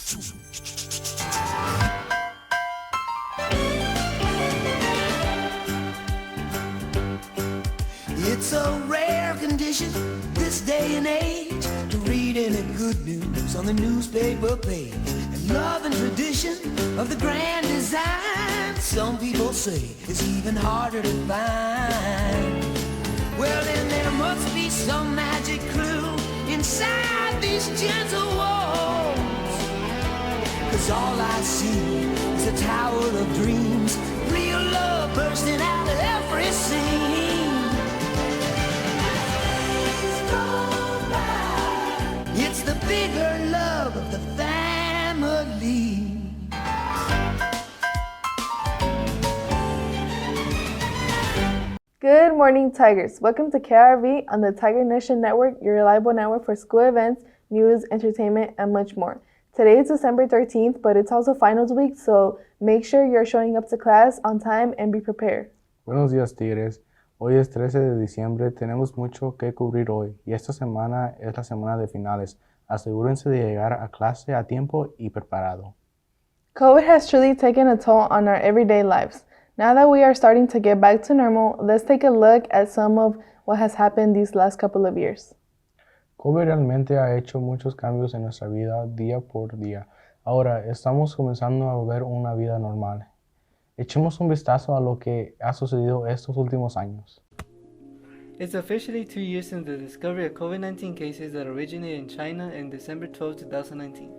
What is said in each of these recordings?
It's a rare condition this day and age to read any good news on the newspaper page. And love and tradition of the grand design, some people say it's even harder to find. Well, then there must be some magic clue inside these gentle walls. 'Cause all I see is a tower of dreams, real love bursting out of every scene. It's the bigger love of the family. Good morning, Tigers. Welcome to KIRV on the Tiger Nation Network, your reliable network for school events, news, entertainment, and much more. Today is December 13th, but it's also finals week, so make sure you're showing up to class on time and be prepared. Buenos días, Tigres. Hoy es 13 de diciembre, tenemos mucho que cubrir hoy y esta semana es la semana de finales. Asegúrense de llegar a clase a tiempo y preparado. COVID has truly taken a toll on our everyday lives. Now that we are starting to get back to normal, let's take a look at some of what has happened these last couple of years. COVID realmente ha hecho muchos cambios en nuestra vida día por día. Ahora estamos comenzando a ver una vida normal. Echemos un vistazo a lo que ha sucedido estos últimos años. It's officially 2 years since the discovery of COVID-19 cases that originated in China in December 12, 2019.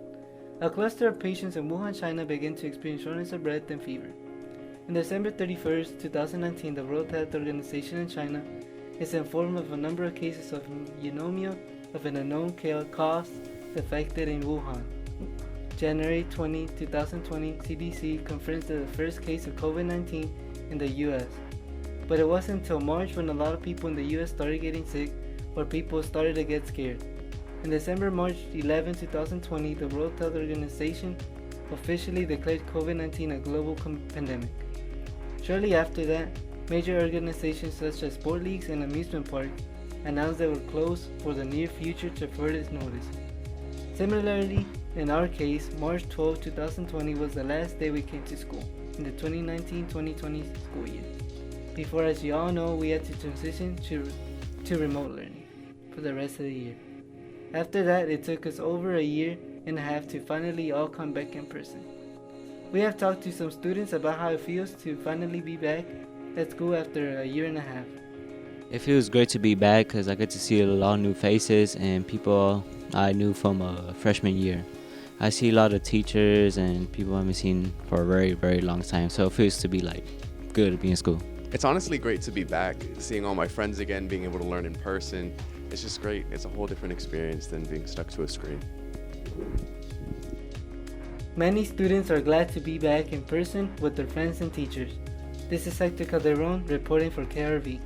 A cluster of patients in Wuhan, China began to experience shortness of breath and fever. On December 31st, 2019, the World Health Organization in China is informed of a number of cases of pneumonia of an unknown cause detected in Wuhan. January 20, 2020, CDC confirms the first case of COVID-19 in the US. But it wasn't until March when a lot of people in the US started getting sick or people started to get scared. In March 11, 2020, the World Health Organization officially declared COVID-19 a global pandemic. Shortly after that, major organizations such as sport leagues and amusement parks announced they would close for the near future to further notice. Similarly, in our case, March 12, 2020 was the last day we came to school in the 2019-2020 school year. Before, as you all know, we had to transition to remote learning for the rest of the year. After that, it took us over a year and a half to finally all come back in person. We have talked to some students about how it feels to finally be back at school after a year and a half. It feels great to be back because I get to see a lot of new faces and people I knew from freshman year. I see a lot of teachers and people I haven't seen for a very, very long time, so it feels to be good to be in school. It's honestly great to be back, seeing all my friends again, being able to learn in person. It's just great. It's a whole different experience than being stuck to a screen. Many students are glad to be back in person with their friends and teachers. This is Hector Calderon reporting for KIRV.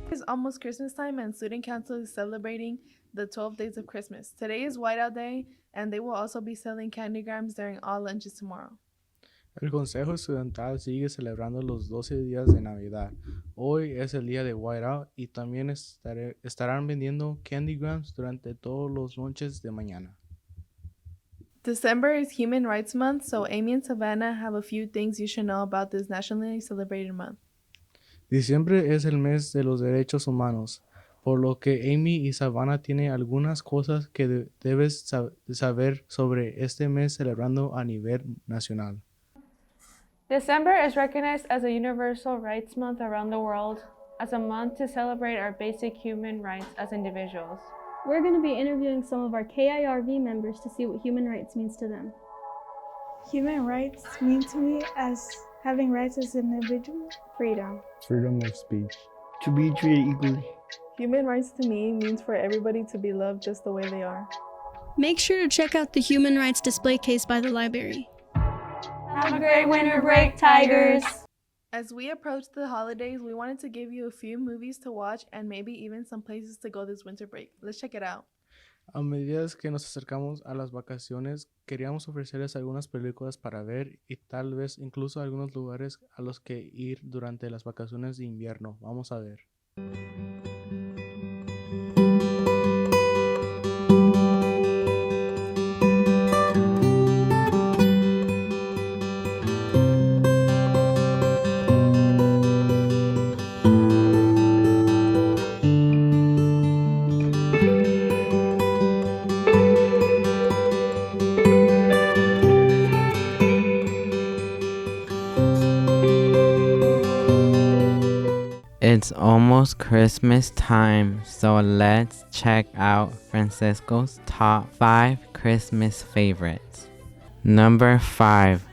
It's almost Christmas time and Student Council is celebrating the 12 days of Christmas. Today is Whiteout Day and they will also be selling candygrams during all lunches tomorrow. El Consejo Estudiantal sigue celebrando los 12 días de Navidad. Hoy es el día de Whiteout y también estarán vendiendo candygrams durante todos los lunches de mañana. December is Human Rights Month, so Amy and Savannah have a few things you should know about this nationally celebrated month. Diciembre es el mes de los derechos humanos, por lo que Amy y Savannah tienen algunas cosas que debes saber sobre este mes celebrando a nivel nacional. December is recognized as a Universal Rights Month around the world, as a month to celebrate our basic human rights as individuals. We're going to be interviewing some of our KIRV members to see what human rights means to them. Human rights mean to me as having rights as an individual, freedom. Freedom of speech. To be treated equally. Human rights to me means for everybody to be loved just the way they are. Make sure to check out the human rights display case by the library. Have a great winter break, Tigers! As we approach the holidays, we wanted to give you a few movies to watch and maybe even some places to go this winter break. Let's check it out. A medida que nos acercamos a las vacaciones, queríamos ofrecerles algunas películas para ver y tal vez incluso algunos lugares a los que ir durante las vacaciones de invierno. Vamos a ver. It's almost Christmas time, so let's check out Francisco's top 5 Christmas favorites. Number 5.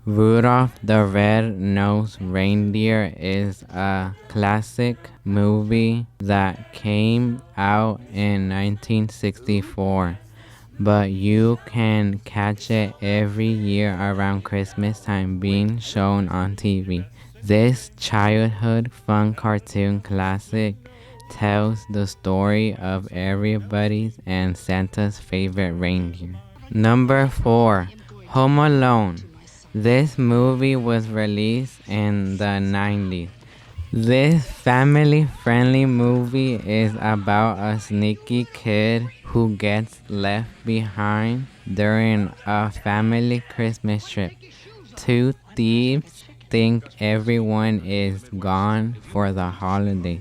Rudolph the Red-Nosed Reindeer is a classic movie that came out in 1964, but you can catch it every year around Christmas time being shown on TV. This childhood fun cartoon classic tells the story of everybody's and Santa's favorite reindeer. Number 4. Home Alone. This movie was released in the 90s. This family-friendly movie is about a sneaky kid who gets left behind during a family Christmas trip. Two thieves think everyone is gone for the holiday,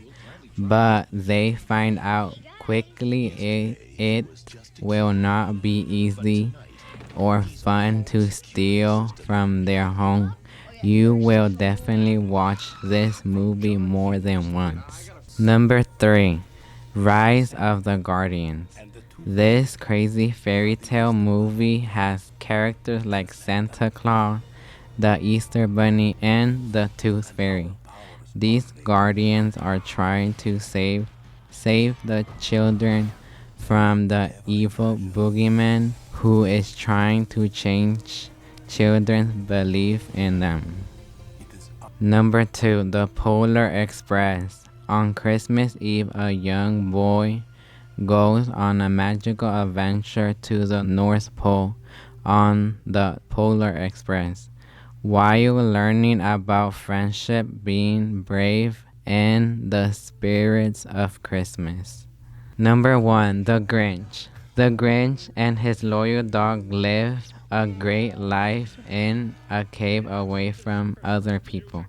but they find out quickly it will not be easy or fun to steal from their home. You will definitely watch this movie more than once. Number 3. Rise of the Guardians. This crazy fairy tale movie has characters like Santa Claus, the Easter Bunny, and the Tooth Fairy. These guardians are trying to save the children from the evil boogeyman who is trying to change children's belief in them. Number 2. The Polar Express. On Christmas Eve, a young boy goes on a magical adventure to the North Pole on the Polar Express, while learning about friendship, being brave, and the spirits of Christmas. Number 1. The Grinch. The Grinch and his loyal dog live a great life in a cave away from other people.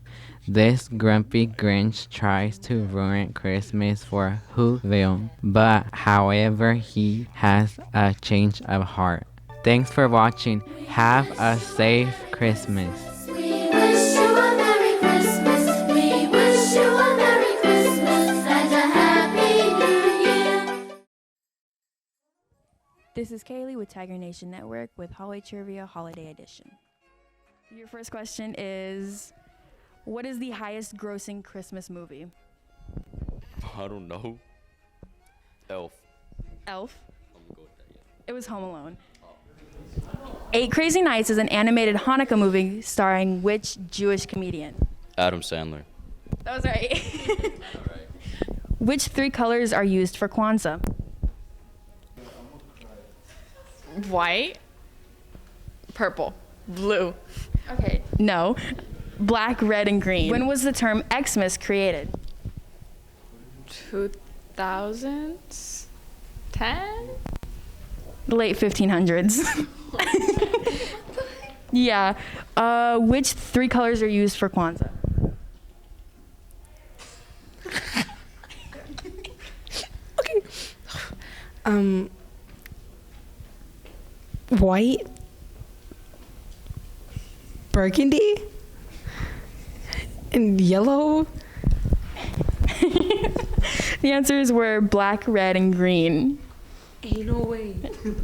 This grumpy Grinch tries to ruin Christmas for Whoville, but however, he has a change of heart. Thanks for watching. Have a safe Christmas. We wish you a Merry Christmas. We wish you a Merry Christmas and a Happy New Year. This is Kaylee with Tiger Nation Network with Holiday Trivia Holiday Edition. Your first question is, what is the highest grossing Christmas movie? I don't know. Elf. Elf? I'm gonna go with that, yeah. It was Home Alone. 8 Crazy Nights is an animated Hanukkah movie starring which Jewish comedian? Adam Sandler. That was right. Which 3 colors are used for Kwanzaa? White, purple, blue. Okay, no. Black, red, and green. When was the term Xmas created? 2010? The late 1500s. Yeah. Which 3 colors are used for Kwanzaa? Okay. White, burgundy, and yellow. The answers were black, red, and green. Ain't no way.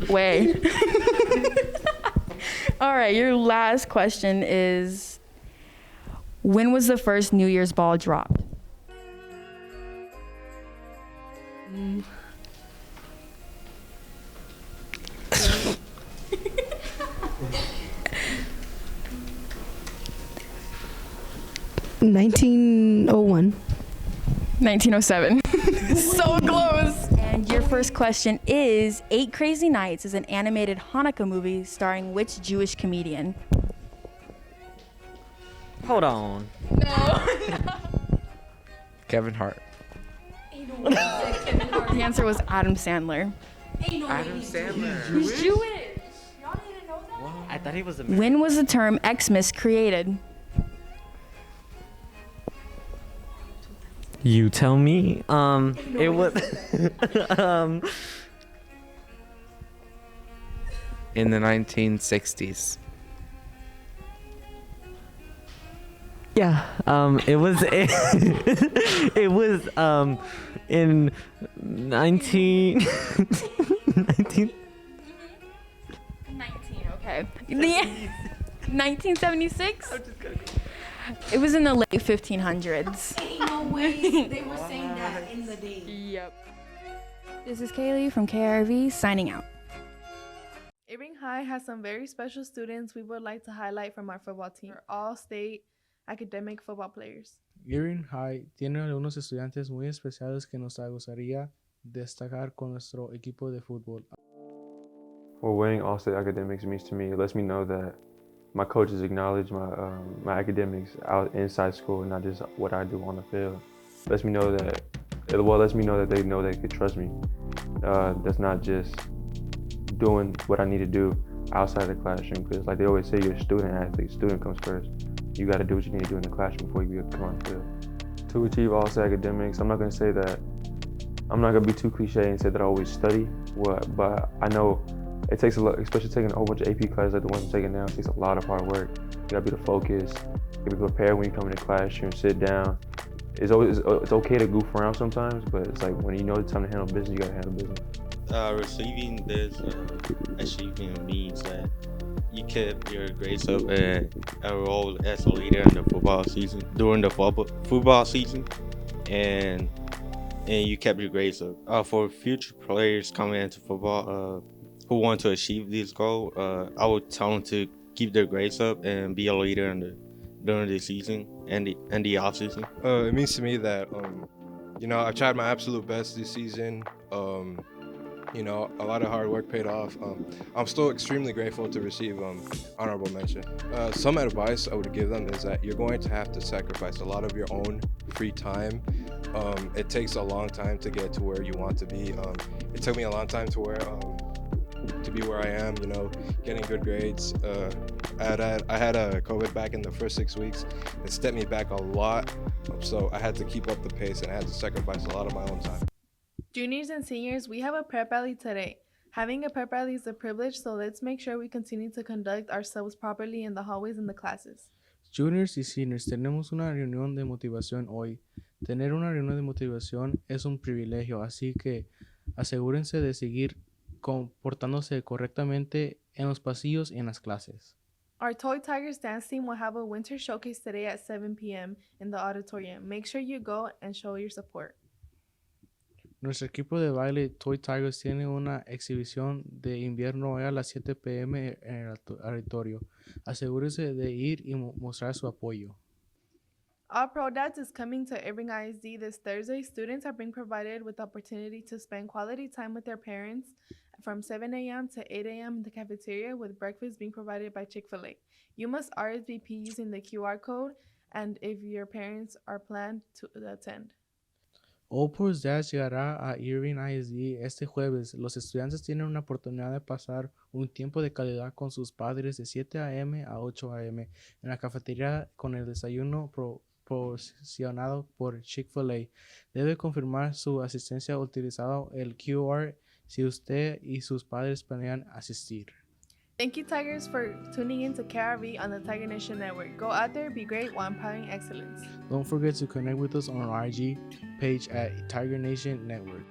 Way. All right, your last question is, when was the first New Year's ball dropped? Mm. 1901. 1907. So close. And your first question is, 8 Crazy Nights is an animated Hanukkah movie starring which Jewish comedian? Hold on. No. Kevin Hart. The answer was Adam Sandler. Adam Sandler. He's Jewish. I thought he was American. When was the term Xmas created? You tell me. It was in the 1960s. Yeah. It was it was in 19 19 Okay. Yeah. 1976? It was in the late 1500s. Ain't no way they were saying that in the day. Yep. This is Kaylee from KIRV signing out. Irving High has some very special students we would like to highlight from our football team. They're all state academic football players. Irving High tiene algunos estudiantes muy especiales que nos gustaría destacar con nuestro equipo de fútbol. What winning All-State academics means to me, it lets me know that my coaches acknowledge my academics out inside school, not just what I do on the field. Lets me know that they know they could trust me. That's not just doing what I need to do outside the classroom, because like they always say, you're a student athlete. Student comes first. You got to do what you need to do in the classroom before you come on the field. To achieve All-State academics, I'm not going to be too cliche and say that I always study, but I know it takes a lot, especially taking a whole bunch of AP classes like the ones I'm taking now. It takes a lot of hard work. You gotta be the focus. You gotta be prepared when you come in the classroom, sit down. It's okay to goof around sometimes, but it's like when you know it's time to handle business, you gotta handle business. Receiving this achievement means that you kept your grades up and a role as a leader in the football season, during the football season, and you kept your grades up. For future players coming into football, who want to achieve this goal, I would tell them to keep their grades up and be a leader during the season and the off season. It means to me that I've tried my absolute best this season. A lot of hard work paid off. I'm still extremely grateful to receive honorable mention. Some advice I would give them is that you're going to have to sacrifice a lot of your own free time. It takes a long time to get to where you want to be. It took me a long time to be where I am, getting good grades. I had a COVID back in the first 6 weeks. It stepped me back a lot, so I had to keep up the pace and I had to sacrifice a lot of my own time. Juniors and seniors, we have a prep rally today. Having a prep rally is a privilege, so let's make sure we continue to conduct ourselves properly in the hallways and the classes. Juniors y seniors, tenemos una reunión de motivación hoy. Tener una reunión de motivación es un privilegio, así que asegúrense de seguir comportándose correctamente en los pasillos y en las clases. Our Toy Tigers dance team will have a winter showcase today at 7 p.m. in the auditorium. Make sure you go and show your support. Nuestro equipo de baile Toy Tigers tiene una exhibición de invierno hoy a las 7 p.m. en el auditorio. Asegúrese de ir y mostrar su apoyo. All Pro Dads is coming to Irving ISD this Thursday. Students are being provided with the opportunity to spend quality time with their parents from 7 a.m. to 8 a.m. in the cafeteria, with breakfast being provided by Chick-fil-A. You must RSVP using the QR code, and if your parents are planned to attend. All Pro Dads llegará a Irving ISD este jueves. Los estudiantes tienen una oportunidad de pasar un tiempo de calidad con sus padres de 7 a.m. a 8 a.m. en la cafetería con el desayuno proporcionado por Chick-fil-A. Debe confirmar su asistencia utilizando el QR si usted y sus padres planean asistir. Thank you, Tigers, for tuning in to KIRV on the Tiger Nation Network. Go out there, be great while empowering excellence. Don't forget to connect with us on our IG page at Tiger Nation Network.